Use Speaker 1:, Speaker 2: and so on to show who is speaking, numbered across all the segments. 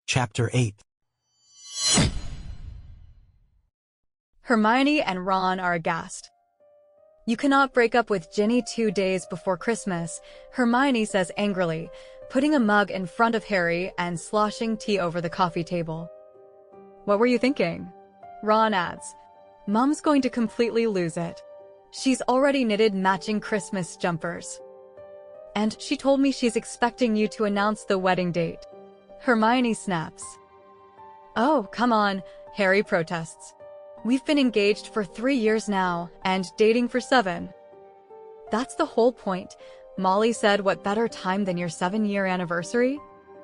Speaker 1: Chapter 8.
Speaker 2: Hermione and Ron are aghast. "You cannot break up with Ginny 2 days before Christmas," Hermione says angrily, putting a mug in front of Harry and sloshing tea over the coffee table. "What were you thinking?" Ron adds. "Mum's going to completely lose it. She's already knitted matching Christmas jumpers. And she told me she's expecting you to announce the wedding date." Hermione snaps. "Oh, come on," Harry protests. "We've been engaged for 3 years now, and dating for 7. "That's the whole point," Molly said. "What better time than your 7-year anniversary?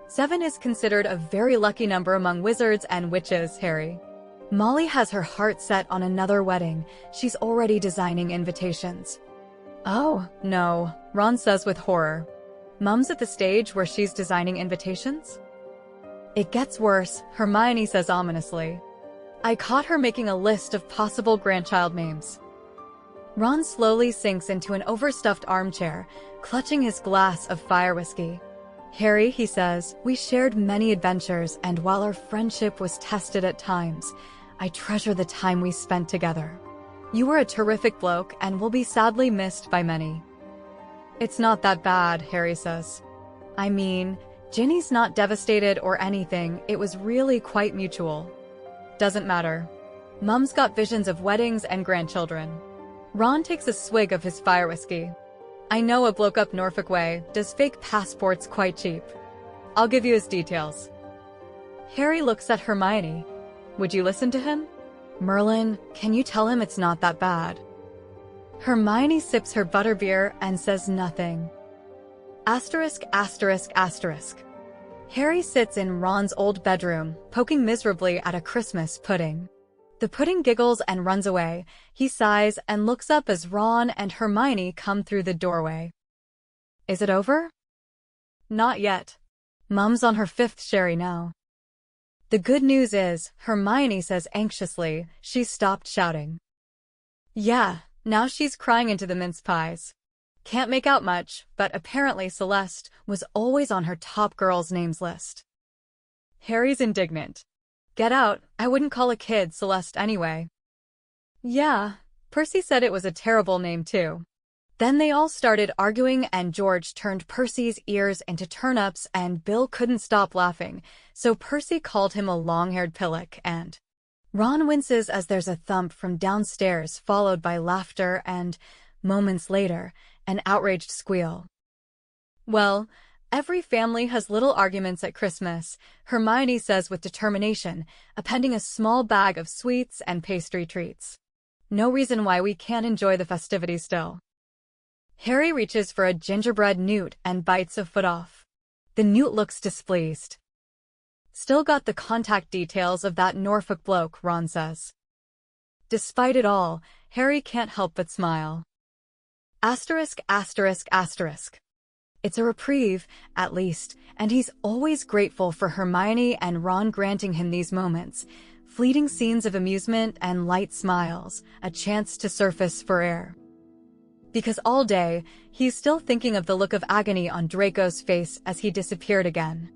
Speaker 2: 7 is considered a very lucky number among wizards and witches, Harry." Molly has her heart set on another wedding. She's already designing invitations. "Oh, no," Ron says with horror. "Mum's at the stage where she's designing invitations?" "It gets worse," Hermione says ominously. "I caught her making a list of possible grandchild names." Ron slowly sinks into an overstuffed armchair, clutching his glass of fire whiskey. "Harry," he says, "we shared many adventures, and while our friendship was tested at times, I treasure the time we spent together. You were a terrific bloke and will be sadly missed by many." "It's not that bad," Harry says. "I mean, Ginny's not devastated or anything. It was really quite mutual." "Doesn't matter. Mum's got visions of weddings and grandchildren." Ron takes a swig of his fire whiskey. "I know a bloke up Norfolk way does fake passports quite cheap. I'll give you his details." Harry looks at Hermione. "Would you listen to him?" "Merlin, can you tell him it's not that bad?" Hermione sips her butterbeer and says nothing. Asterisk, asterisk, asterisk. Harry sits in Ron's old bedroom, poking miserably at a Christmas pudding. The pudding giggles and runs away. He sighs and looks up as Ron and Hermione come through the doorway. "Is it over?" "Not yet. Mum's on her 5th sherry now." "The good news is," Hermione says anxiously, "she's stopped shouting." "Yeah, now she's crying into the mince pies. Can't make out much, but apparently Celeste was always on her top girls' names list." Harry's indignant. "Get out, I wouldn't call a kid Celeste anyway." "Yeah, Percy said it was a terrible name too." Then they all started arguing and George turned Percy's ears into turnips and Bill couldn't stop laughing, so Percy called him a long-haired pillock and Ron winces as there's a thump from downstairs followed by laughter and, moments later, an outraged squeal. "Well, every family has little arguments at Christmas," Hermione says with determination, appending a small bag of sweets and pastry treats. "No reason why we can't enjoy the festivities still." Harry reaches for a gingerbread newt and bites a foot off. The newt looks displeased. "Still got the contact details of that Norfolk bloke," Ron says. Despite it all, Harry can't help but smile. Asterisk, asterisk, asterisk. It's a reprieve, at least, and he's always grateful for Hermione and Ron granting him these moments, fleeting scenes of amusement and light smiles, a chance to surface for air. Because all day, he's still thinking of the look of agony on Draco's face as he disappeared again.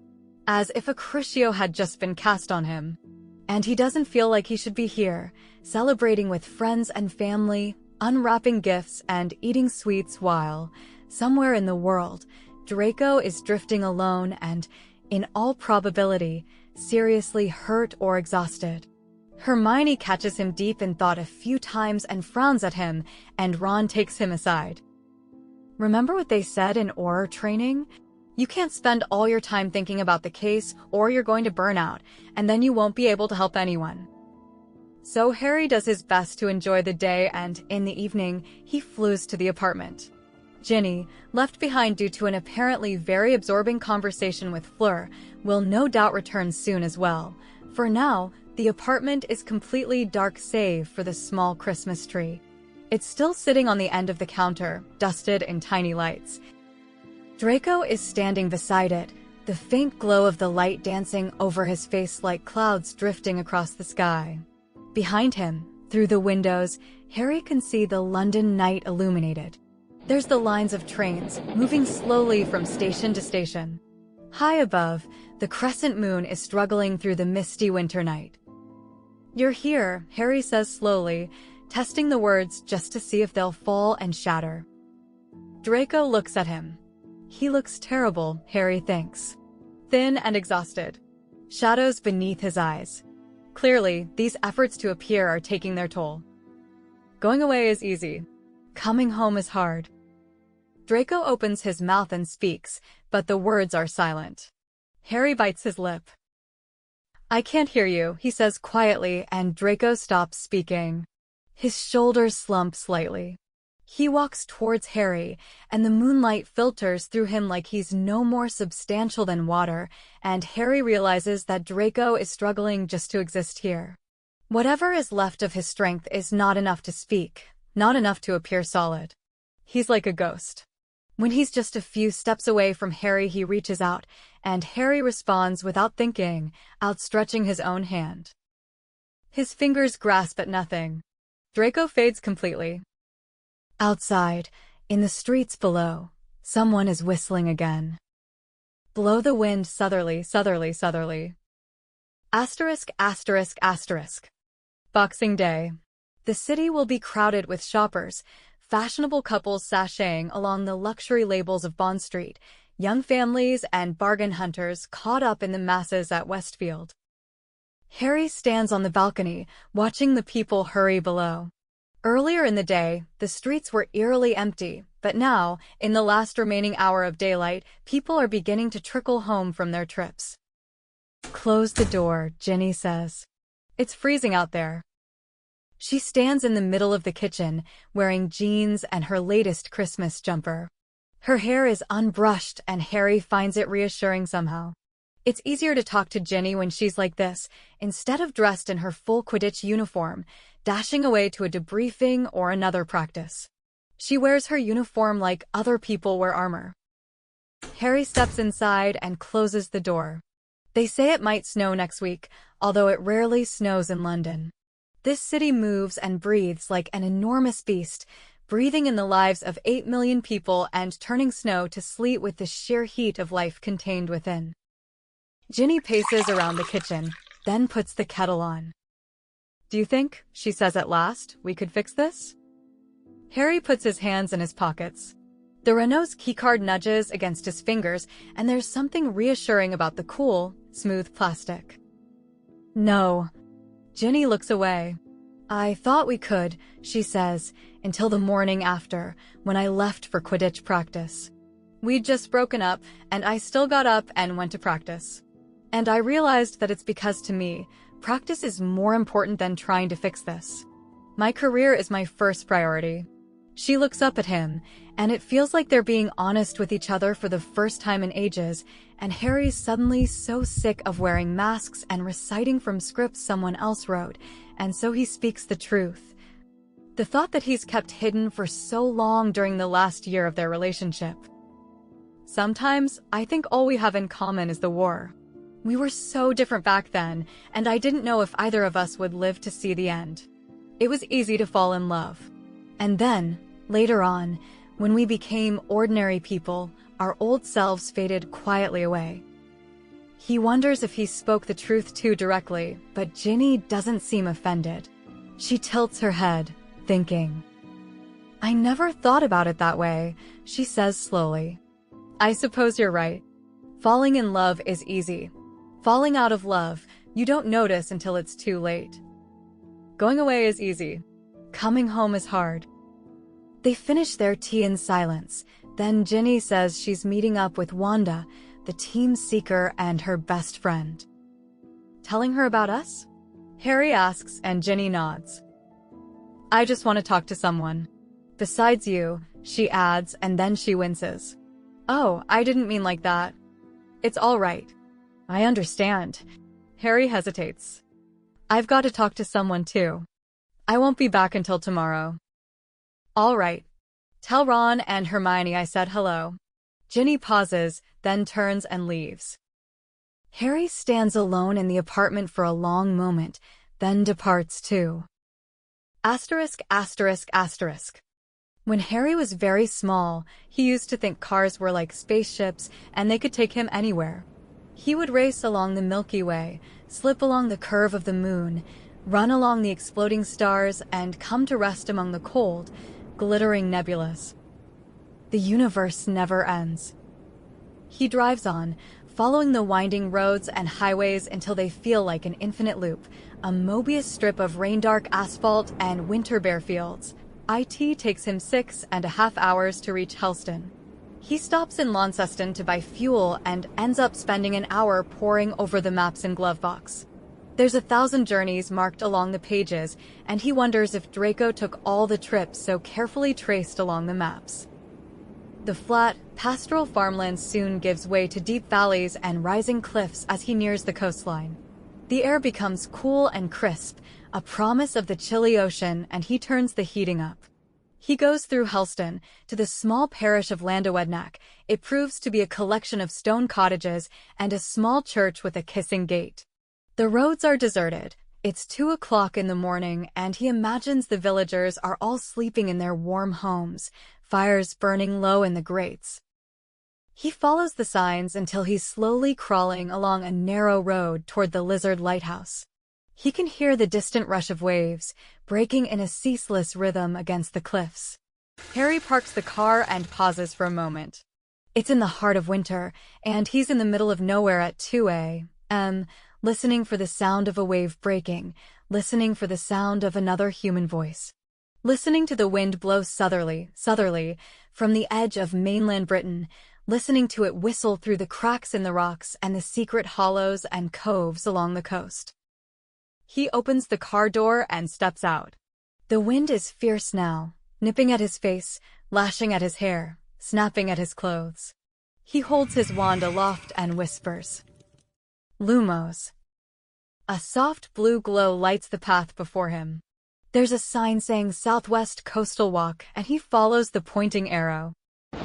Speaker 2: As if a crucio had just been cast on him. And he doesn't feel like he should be here, celebrating with friends and family, unwrapping gifts and eating sweets while, somewhere in the world, Draco is drifting alone and, in all probability, seriously hurt or exhausted. Hermione catches him deep in thought a few times and frowns at him, and Ron takes him aside. "Remember what they said in Auror training? You can't spend all your time thinking about the case or you're going to burn out, and then you won't be able to help anyone." So Harry does his best to enjoy the day and, in the evening, he flees to the apartment. Ginny, left behind due to an apparently very absorbing conversation with Fleur, will no doubt return soon as well. For now, the apartment is completely dark save for the small Christmas tree. It's still sitting on the end of the counter, dusted in tiny lights. Draco is standing beside it, the faint glow of the light dancing over his face like clouds drifting across the sky. Behind him, through the windows, Harry can see the London night illuminated. There's the lines of trains, moving slowly from station to station. High above, the crescent moon is struggling through the misty winter night. "You're here," Harry says slowly, testing the words just to see if they'll fall and shatter. Draco looks at him. He looks terrible, Harry thinks. Thin and exhausted. Shadows beneath his eyes. Clearly, these efforts to appear are taking their toll. Going away is easy. Coming home is hard. Draco opens his mouth and speaks, but the words are silent. Harry bites his lip. "I can't hear you," he says quietly, and Draco stops speaking. His shoulders slump slightly. He walks towards Harry, and the moonlight filters through him like he's no more substantial than water, and Harry realizes that Draco is struggling just to exist here. Whatever is left of his strength is not enough to speak, not enough to appear solid. He's like a ghost. When he's just a few steps away from Harry, he reaches out, and Harry responds without thinking, outstretching his own hand. His fingers grasp at nothing. Draco fades completely. Outside, in the streets below, someone is whistling again. Blow the wind southerly, southerly, southerly. Asterisk, asterisk, asterisk. Boxing Day. The city will be crowded with shoppers, fashionable couples sashaying along the luxury labels of Bond Street, young families and bargain hunters caught up in the masses at Westfield. Harry stands on the balcony, watching the people hurry below. Earlier in the day, the streets were eerily empty, but now, in the last remaining hour of daylight, people are beginning to trickle home from their trips. "Close the door," Ginny says. "It's freezing out there." She stands in the middle of the kitchen, wearing jeans and her latest Christmas jumper. Her hair is unbrushed, and Harry finds it reassuring somehow. It's easier to talk to Ginny when she's like this, instead of dressed in her full Quidditch uniform, dashing away to a debriefing or another practice. She wears her uniform like other people wear armor. Harry steps inside and closes the door. They say it might snow next week, although it rarely snows in London. This city moves and breathes like an enormous beast, breathing in the lives of 8 million people and turning snow to sleet with the sheer heat of life contained within. Ginny paces around the kitchen, then puts the kettle on. "Do you think," she says at last, "we could fix this?" Harry puts his hands in his pockets. The Renault's keycard nudges against his fingers, and there's something reassuring about the cool, smooth plastic. "No." Ginny looks away. "I thought we could," she says, "until the morning after, when I left for Quidditch practice. We'd just broken up, and I still got up and went to practice. And I realized that it's because to me, practice is more important than trying to fix this. My career is my first priority." She looks up at him, and it feels like they're being honest with each other for the first time in ages, and Harry's suddenly so sick of wearing masks and reciting from scripts someone else wrote, and so he speaks the truth. The thought that he's kept hidden for so long during the last year of their relationship. "Sometimes, I think all we have in common is the war. We were so different back then, and I didn't know if either of us would live to see the end. It was easy to fall in love. And then, later on, when we became ordinary people, our old selves faded quietly away." He wonders if he spoke the truth too directly, but Ginny doesn't seem offended. She tilts her head, thinking. "I never thought about it that way," she says slowly. "I suppose you're right. Falling in love is easy. Falling out of love, you don't notice until it's too late. Going away is easy. Coming home is hard." They finish their tea in silence. Then Ginny says she's meeting up with Wanda, the team seeker and her best friend. "Telling her about us?" Harry asks, and Ginny nods. "I just want to talk to someone. Besides you," she adds, and then she winces. "Oh, I didn't mean like that. It's all right. I understand." Harry hesitates. "I've got to talk to someone too. I won't be back until tomorrow." "All right. Tell Ron and Hermione I said hello." Ginny pauses, then turns and leaves. Harry stands alone in the apartment for a long moment, then departs too. Asterisk, asterisk, asterisk. When Harry was very small, he used to think cars were like spaceships and they could take him anywhere. He would race along the Milky Way, slip along the curve of the moon, run along the exploding stars, and come to rest among the cold, glittering nebulas. The universe never ends. He drives on, following the winding roads and highways until they feel like an infinite loop, a Mobius strip of rain-dark asphalt and winter bare fields. It takes him 6.5 hours to reach Helston. He stops in Launceston to buy fuel and ends up spending an hour poring over the maps and glove box. There's 1,000 journeys marked along the pages, and he wonders if Draco took all the trips so carefully traced along the maps. The flat, pastoral farmland soon gives way to deep valleys and rising cliffs as he nears the coastline. The air becomes cool and crisp, a promise of the chilly ocean, and he turns the heating up. He goes through Helston to the small parish of Llandywednac. It proves to be a collection of stone cottages and a small church with a kissing gate. The roads are deserted. It's 2 o'clock in the morning, and he imagines the villagers are all sleeping in their warm homes, fires burning low in the grates. He follows the signs until he's slowly crawling along a narrow road toward the Lizard Lighthouse. He can hear the distant rush of waves, breaking in a ceaseless rhythm against the cliffs. Harry parks the car and pauses for a moment. It's in the heart of winter, and he's in the middle of nowhere at 2 a.m., listening for the sound of a wave breaking, listening for the sound of another human voice. Listening to the wind blow southerly, from the edge of mainland Britain, listening to it whistle through the cracks in the rocks and the secret hollows and coves along the coast. He opens the car door and steps out. The wind is fierce now, nipping at his face, lashing at his hair, snapping at his clothes. He holds his wand aloft and whispers, "Lumos." A soft blue glow lights the path before him. There's a sign saying Southwest Coastal Walk, and he follows the pointing arrow.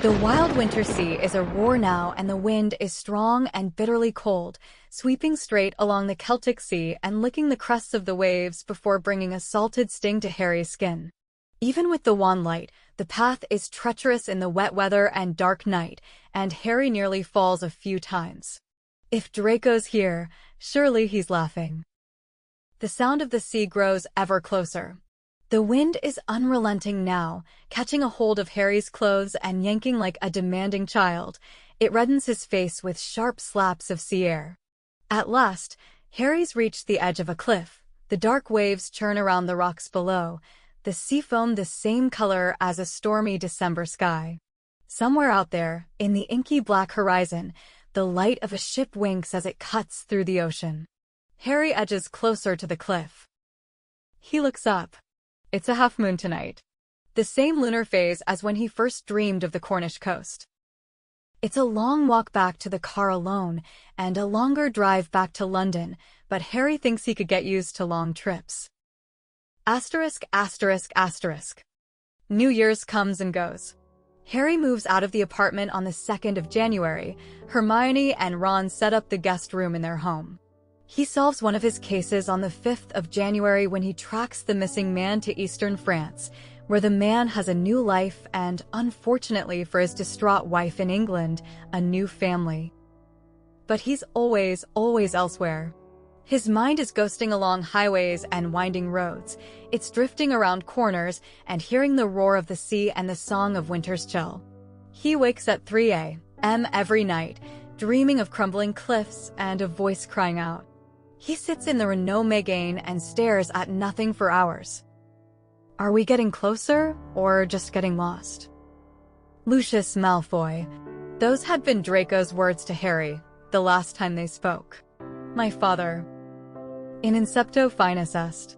Speaker 2: The wild winter sea is a roar now, and the wind is strong and bitterly cold, sweeping straight along the Celtic Sea and licking the crests of the waves before bringing a salted sting to Harry's skin. Even with the wand light, the path is treacherous in the wet weather and dark night, and Harry nearly falls a few times. If Draco's here, surely he's laughing. The sound of the sea grows ever closer. The wind is unrelenting now, catching a hold of Harry's clothes and yanking like a demanding child. It reddens his face with sharp slaps of sea air. At last, Harry's reached the edge of a cliff. The dark waves churn around the rocks below, the sea foam the same color as a stormy December sky. Somewhere out there, in the inky black horizon, the light of a ship winks as it cuts through the ocean. Harry edges closer to the cliff. He looks up. It's a half moon tonight. The same lunar phase as when he first dreamed of the Cornish coast. It's a long walk back to the car alone, and a longer drive back to London, but Harry thinks he could get used to long trips. Asterisk. New Year's comes and goes. Harry moves out of the apartment on the 2nd of January. Hermione and Ron set up the guest room in their home. He solves one of his cases on the 5th of January when he tracks the missing man to eastern France, where the man has a new life and, unfortunately for his distraught wife in England, a new family. But he's always elsewhere. His mind is ghosting along highways and winding roads. It's drifting around corners and hearing the roar of the sea and the song of winter's chill. He wakes at 3 a.m. every night, dreaming of crumbling cliffs and a voice crying out. He sits in the Renault Megane and stares at nothing for hours. Are we getting closer, or just getting lost? Lucius Malfoy. Those had been Draco's words to Harry, the last time they spoke. My father. In incepto finis est.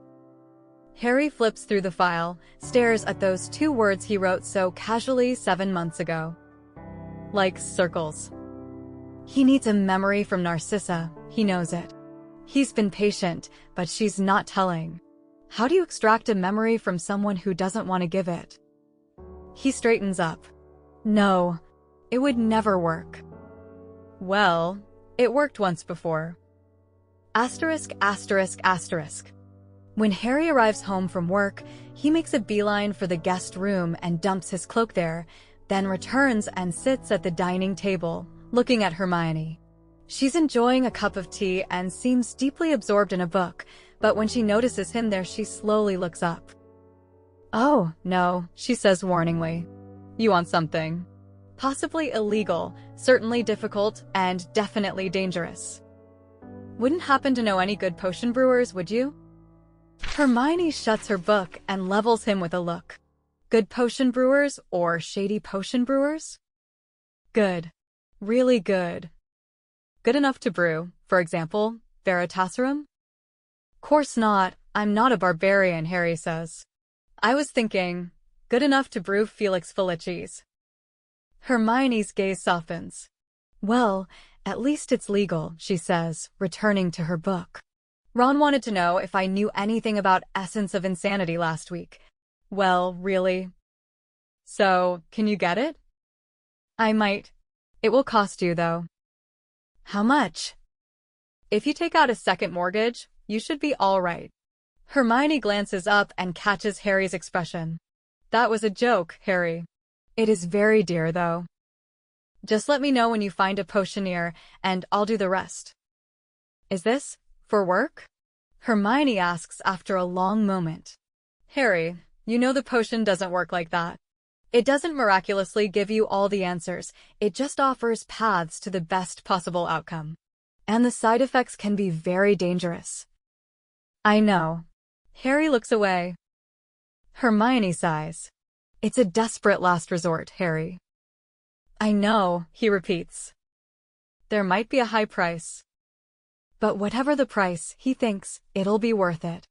Speaker 2: Harry flips through the file, stares at those 2 words he wrote so casually 7 months ago. Like circles. He needs a memory from Narcissa, he knows it. He's been patient, but she's not telling. How do you extract a memory from someone who doesn't want to give it? He straightens up. No, it would never work. Well, it worked once before. Asterisk. When Harry arrives home from work, he makes a beeline for the guest room and dumps his cloak there, then returns and sits at the dining table, looking at Hermione. She's enjoying a cup of tea and seems deeply absorbed in a book, but when she notices him there, she slowly looks up. "Oh, no," she says warningly. "You want something? Possibly illegal, certainly difficult, and definitely dangerous. Wouldn't happen to know any good potion brewers, would you?" Hermione shuts her book and levels him with a look. Good potion brewers or shady potion brewers? Good. Really good. Good enough to brew, for example, Veritaserum? Course not, I'm not a barbarian, Harry says. I was thinking, good enough to brew Felix Felicis. Hermione's gaze softens. Well, at least it's legal, she says, returning to her book. Ron wanted to know if I knew anything about Essence of Insanity last week. Well, really? So, can you get it? I might. It will cost you, though. How much? If you take out a second mortgage, you should be all right. Hermione glances up and catches Harry's expression. That was a joke, Harry. It is very dear, though. Just let me know when you find a potioneer, and I'll do the rest. Is this for work? Hermione asks after a long moment. Harry, you know the potion doesn't work like that. It doesn't miraculously give you all the answers, it just offers paths to the best possible outcome. And the side effects can be very dangerous. I know. Harry looks away. Hermione sighs. It's a desperate last resort, Harry. I know, he repeats. There might be a high price. But whatever the price, he thinks, it'll be worth it.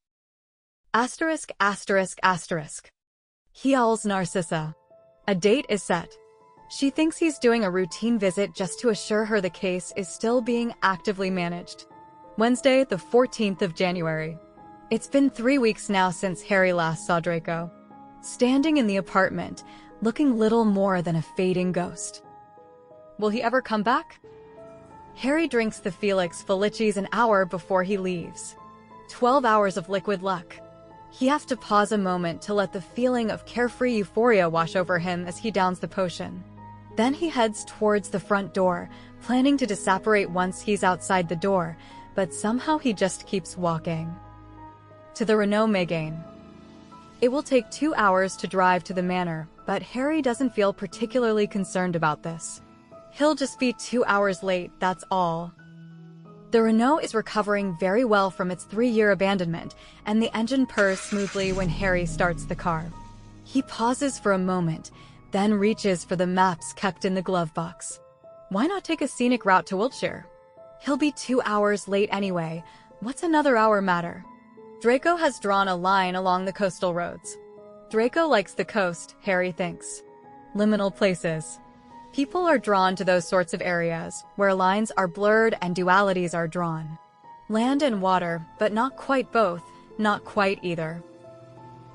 Speaker 2: Asterisk, asterisk, asterisk. He owls Narcissa. A date is set. She thinks he's doing a routine visit just to assure her the case is still being actively managed. Wednesday, the 14th of January. It's been 3 weeks now since Harry last saw Draco. Standing in the apartment, looking little more than a fading ghost. Will he ever come back? Harry drinks the Felix Felicis an hour before he leaves. 12 hours of liquid luck. He has to pause a moment to let the feeling of carefree euphoria wash over him as he downs the potion. Then he heads towards the front door, planning to disapparate once he's outside the door, but somehow he just keeps walking. To the Renault Megane. It will take 2 hours to drive to the manor, but Harry doesn't feel particularly concerned about this. He'll just be 2 hours late, that's all. The Renault is recovering very well from its 3-year abandonment, and the engine purrs smoothly when Harry starts the car. He pauses for a moment, then reaches for the maps kept in the glove box. Why not take a scenic route to Wiltshire? He'll be 2 hours late anyway. What's another hour matter? Draco has drawn a line along the coastal roads. Draco likes the coast, Harry thinks. Liminal places. People are drawn to those sorts of areas, where lines are blurred and dualities are drawn. Land and water, but not quite both, not quite either.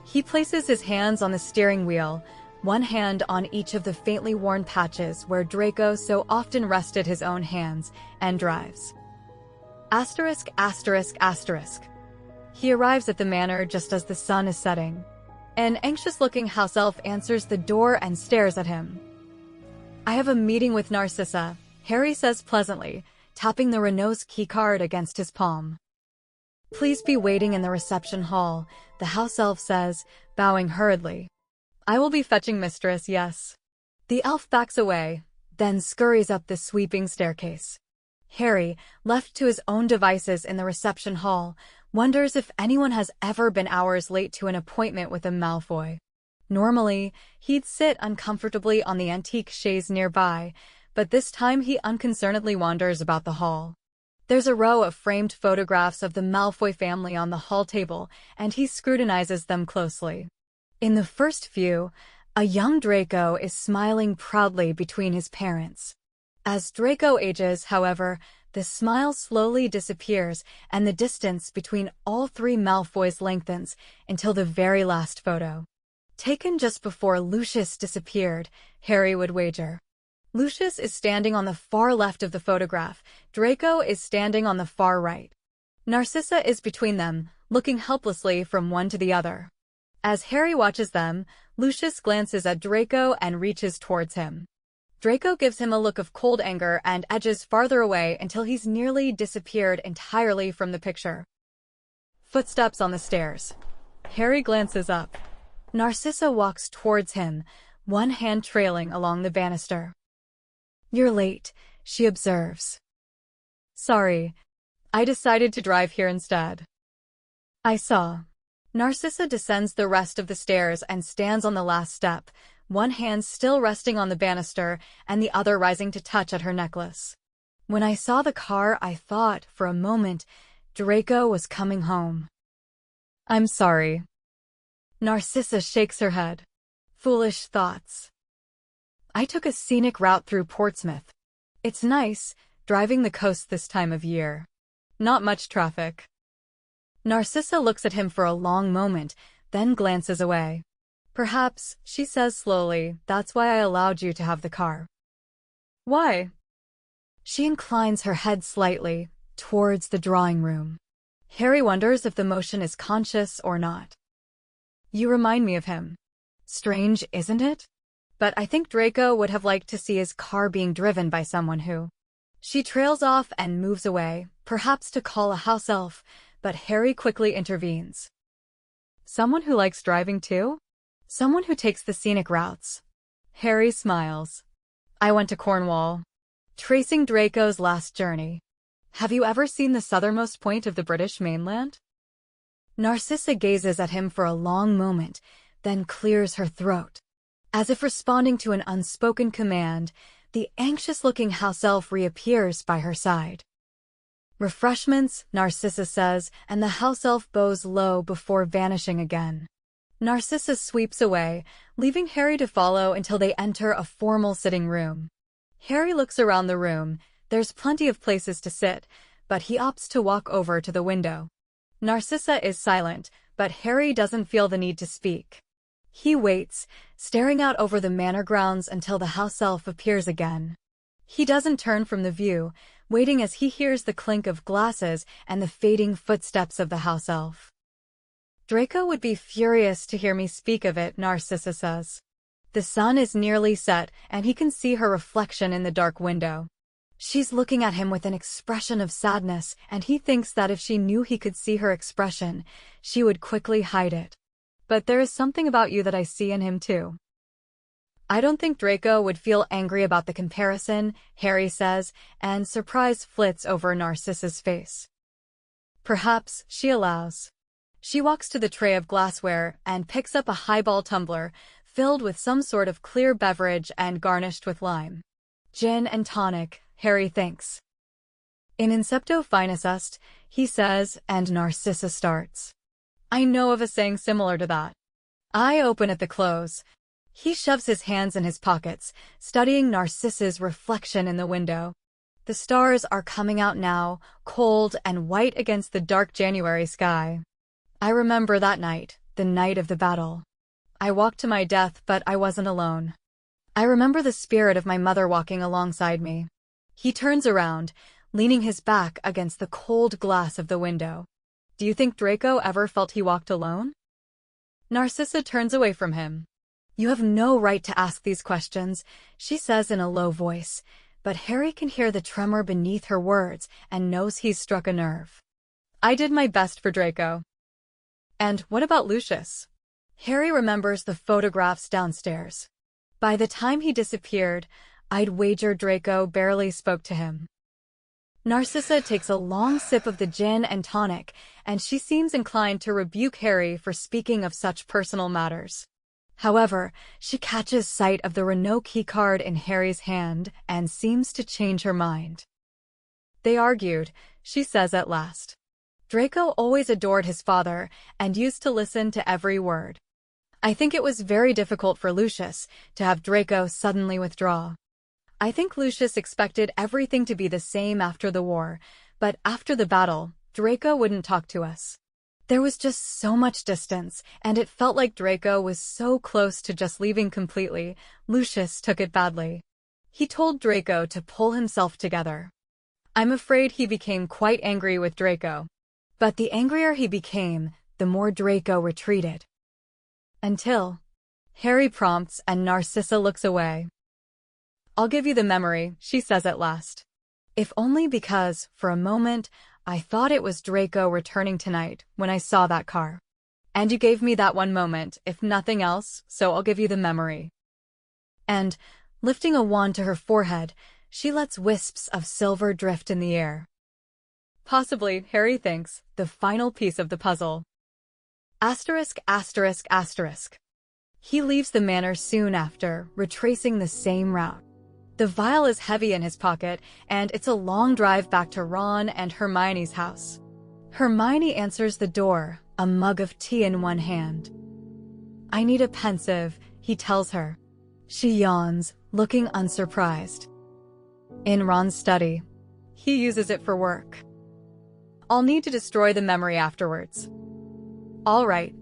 Speaker 2: He places his hands on the steering wheel, one hand on each of the faintly worn patches where Draco so often rested his own hands, and drives. Asterisk, asterisk, asterisk. He arrives at the manor just as the sun is setting. An anxious-looking house elf answers the door and stares at him. I have a meeting with Narcissa, Harry says pleasantly, tapping the Renault's keycard against his palm. Please be waiting in the reception hall, the house elf says, bowing hurriedly. I will be fetching mistress, yes. The elf backs away, then scurries up the sweeping staircase. Harry, left to his own devices in the reception hall, wonders if anyone has ever been hours late to an appointment with a Malfoy. Normally, he'd sit uncomfortably on the antique chaise nearby, but this time he unconcernedly wanders about the hall. There's a row of framed photographs of the Malfoy family on the hall table, and he scrutinizes them closely. In the first view, a young Draco is smiling proudly between his parents. As Draco ages, however, the smile slowly disappears, and the distance between all 3 Malfoys lengthens until the very last photo. Taken just before Lucius disappeared, Harry would wager. Lucius is standing on the far left of the photograph. Draco is standing on the far right. Narcissa is between them, looking helplessly from one to the other. As Harry watches them, Lucius glances at Draco and reaches towards him. Draco gives him a look of cold anger and edges farther away until he's nearly disappeared entirely from the picture. Footsteps on the stairs. Harry glances up. Narcissa walks towards him, one hand trailing along the banister. "You're late," she observes. "Sorry. I decided to drive here instead." "I saw." Narcissa descends the rest of the stairs and stands on the last step, one hand still resting on the banister and the other rising to touch at her necklace. "When I saw the car, I thought, for a moment, Draco was coming home." "I'm sorry." Narcissa shakes her head. "Foolish thoughts. I took a scenic route through Portsmouth. It's nice, driving the coast this time of year. Not much traffic." Narcissa looks at him for a long moment, then glances away. "Perhaps," she says slowly, "that's why I allowed you to have the car." "Why?" She inclines her head slightly, towards the drawing room. Harry wonders if the motion is conscious or not. "You remind me of him." "Strange, isn't it? But I think Draco would have liked to see his car being driven by someone who—" She trails off and moves away, perhaps to call a house elf, but Harry quickly intervenes. "Someone who likes driving too? Someone who takes the scenic routes." Harry smiles. "I went to Cornwall. Tracing Draco's last journey. Have you ever seen the southernmost point of the British mainland?" Narcissa gazes at him for a long moment, then clears her throat. As if responding to an unspoken command, the anxious-looking house elf reappears by her side. "Refreshments," Narcissa says, and the house elf bows low before vanishing again. Narcissa sweeps away, leaving Harry to follow until they enter a formal sitting room. Harry looks around the room. There's plenty of places to sit, but he opts to walk over to the window. Narcissa is silent, but Harry doesn't feel the need to speak. He waits, staring out over the manor grounds until the house elf appears again. He doesn't turn from the view, waiting as he hears the clink of glasses and the fading footsteps of the house elf. "Draco would be furious to hear me speak of it," Narcissa says. The sun is nearly set, and he can see her reflection in the dark window. She's looking at him with an expression of sadness, and he thinks that if she knew he could see her expression, she would quickly hide it. "But there is something about you that I see in him too." "I don't think Draco would feel angry about the comparison," Harry says, and surprise flits over Narcissa's face. "Perhaps," she allows. She walks to the tray of glassware and picks up a highball tumbler, filled with some sort of clear beverage and garnished with lime. "Gin and tonic," Harry thinks. "In incepto finus est," he says, and Narcissa starts. "I know of a saying similar to that." I open at the close. He shoves his hands in his pockets, studying Narcissa's reflection in the window. The stars are coming out now, cold and white against the dark January sky. I remember that night, the night of the battle. I walked to my death, but I wasn't alone. I remember the spirit of my mother walking alongside me. He turns around, leaning his back against the cold glass of the window. "Do you think Draco ever felt he walked alone?" Narcissa turns away from him. "You have no right to ask these questions," she says in a low voice, but Harry can hear the tremor beneath her words and knows he's struck a nerve. "I did my best for Draco." "And what about Lucius?" Harry remembers the photographs downstairs. By the time he disappeared, I'd wager Draco barely spoke to him. Narcissa takes a long sip of the gin and tonic, and she seems inclined to rebuke Harry for speaking of such personal matters. However, she catches sight of the Renault keycard in Harry's hand and seems to change her mind. "They argued," she says at last. "Draco always adored his father and used to listen to every word. I think it was very difficult for Lucius to have Draco suddenly withdraw. I think Lucius expected everything to be the same after the war, but after the battle, Draco wouldn't talk to us. There was just so much distance, and it felt like Draco was so close to just leaving completely. Lucius took it badly. He told Draco to pull himself together. I'm afraid he became quite angry with Draco. But the angrier he became, the more Draco retreated. Until Harry prompts and Narcissa looks away. "I'll give you the memory," she says at last. "If only because, for a moment, I thought it was Draco returning tonight when I saw that car. And you gave me that one moment, if nothing else, so I'll give you the memory." And, lifting a wand to her forehead, she lets wisps of silver drift in the air. Possibly, Harry thinks, the final piece of the puzzle. Asterisk, asterisk, asterisk. He leaves the manor soon after, retracing the same route. The vial is heavy in his pocket, and it's a long drive back to Ron and Hermione's house. Hermione answers the door, a mug of tea in one hand. "I need a pensieve," he tells her. She yawns, looking unsurprised. In Ron's study. He uses it for work. "I'll need to destroy the memory afterwards." "All right."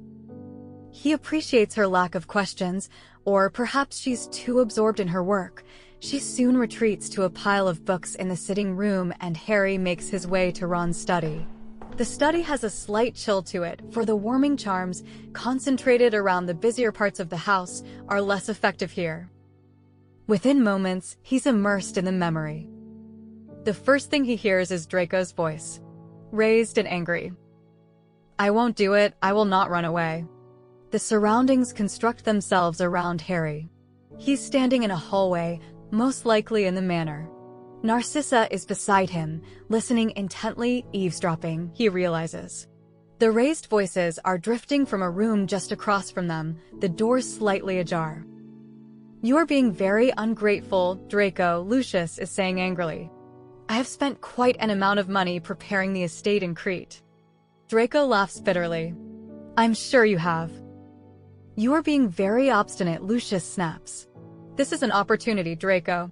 Speaker 2: He appreciates her lack of questions, or perhaps she's too absorbed in her work. She soon retreats to a pile of books in the sitting room, and Harry makes his way to Ron's study. The study has a slight chill to it, for the warming charms, concentrated around the busier parts of the house, are less effective here. Within moments, he's immersed in the memory. The first thing he hears is Draco's voice, raised and angry. "I won't do it, I will not run away." The surroundings construct themselves around Harry. He's standing in a hallway, most likely in the manor. Narcissa is beside him, listening intently, eavesdropping, he realizes. The raised voices are drifting from a room just across from them, the door slightly ajar. "You're being very ungrateful, Draco," Lucius is saying angrily. "I have spent quite an amount of money preparing the estate in Crete." Draco laughs bitterly. "I'm sure you have." "You are being very obstinate," Lucius snaps. "This is an opportunity, Draco.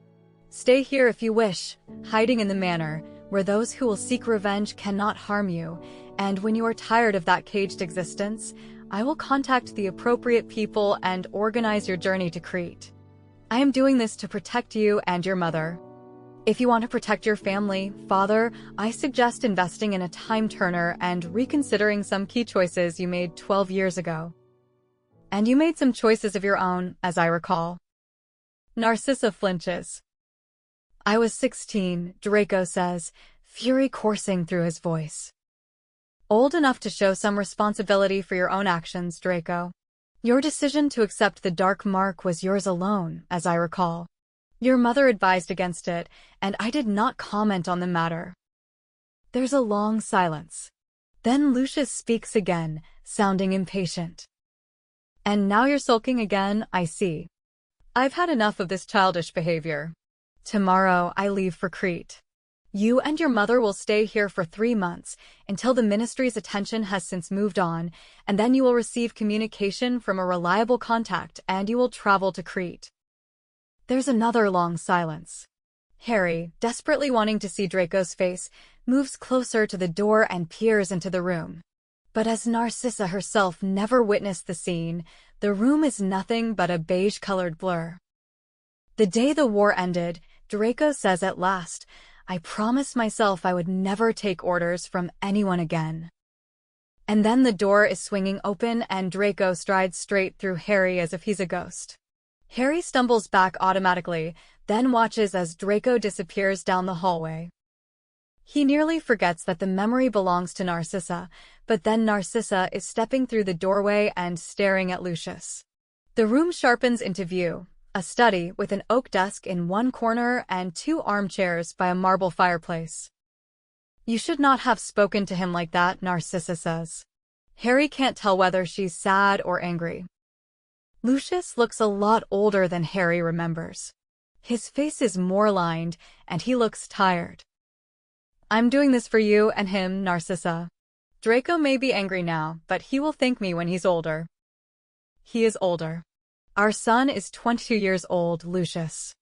Speaker 2: Stay here if you wish, hiding in the manor, where those who will seek revenge cannot harm you, and when you are tired of that caged existence, I will contact the appropriate people and organize your journey to Crete. I am doing this to protect you and your mother. If you want to protect your family, father, I suggest investing in a time-turner and reconsidering some key choices you made 12 years ago. And you made some choices of your own, as I recall." Narcissa flinches. "I was 16, Draco says, fury coursing through his voice. "Old enough to show some responsibility for your own actions, Draco. Your decision to accept the dark mark was yours alone, as I recall. Your mother advised against it, and I did not comment on the matter." There's a long silence. Then Lucius speaks again, sounding impatient. "And now you're sulking again, I see. I've had enough of this childish behavior. Tomorrow I leave for Crete. You and your mother will stay here for 3 months, until the ministry's attention has since moved on, and then you will receive communication from a reliable contact and you will travel to Crete." There's another long silence. Harry, desperately wanting to see Draco's face, moves closer to the door and peers into the room. But as Narcissa herself never witnessed the scene, the room is nothing but a beige-colored blur. The day the war ended, Draco says at last, "I promised myself I would never take orders from anyone again." And then the door is swinging open and Draco strides straight through Harry as if he's a ghost. Harry stumbles back automatically, then watches as Draco disappears down the hallway. He nearly forgets that the memory belongs to Narcissa, but then Narcissa is stepping through the doorway and staring at Lucius. The room sharpens into view, a study with an oak desk in one corner and 2 armchairs by a marble fireplace. "You should not have spoken to him like that," Narcissa says. Harry can't tell whether she's sad or angry. Lucius looks a lot older than Harry remembers. His face is more lined, and he looks tired. "I'm doing this for you and him, Narcissa. Draco may be angry now, but he will thank me when he's older." He is older. "Our son is 22 years old, Lucius.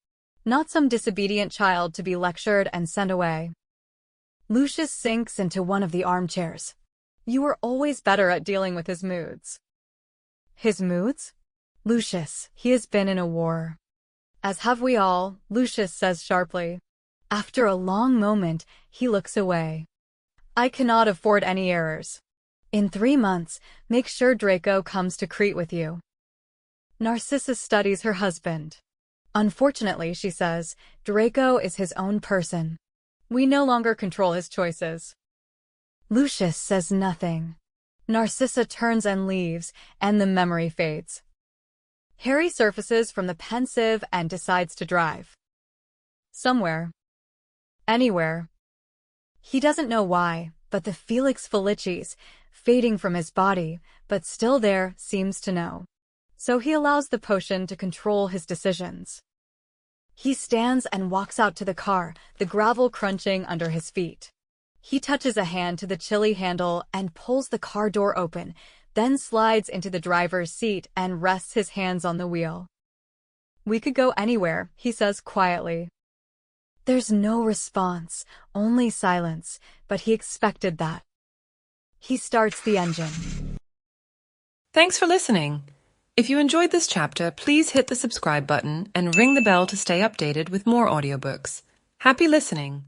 Speaker 2: Not some disobedient child to be lectured and sent away." Lucius sinks into one of the armchairs. "You were always better at dealing with his moods." "His moods?" "Lucius, he has been in a war." "As have we all," Lucius says sharply. After a long moment, he looks away. I cannot afford any errors. In 3 months, make sure Draco comes to Crete with you. Narcissa studies her husband. Unfortunately, she says, Draco is his own person. We no longer control his choices. Lucius says nothing. Narcissa turns and leaves, and the memory fades. Harry surfaces from the pensive and decides to drive. Somewhere. Anywhere. He doesn't know why, but the Felix Felicis, fading from his body, but still there, seems to know. So he allows the potion to control his decisions. He stands and walks out to the car, the gravel crunching under his feet. He touches a hand to the chilly handle and pulls the car door open, then slides into the driver's seat and rests his hands on the wheel. We could go anywhere, he says quietly. There's no response, only silence, but he expected that. He starts the engine.
Speaker 1: Thanks for listening. If you enjoyed this chapter, please hit the subscribe button and ring the bell to stay updated with more audiobooks. Happy listening!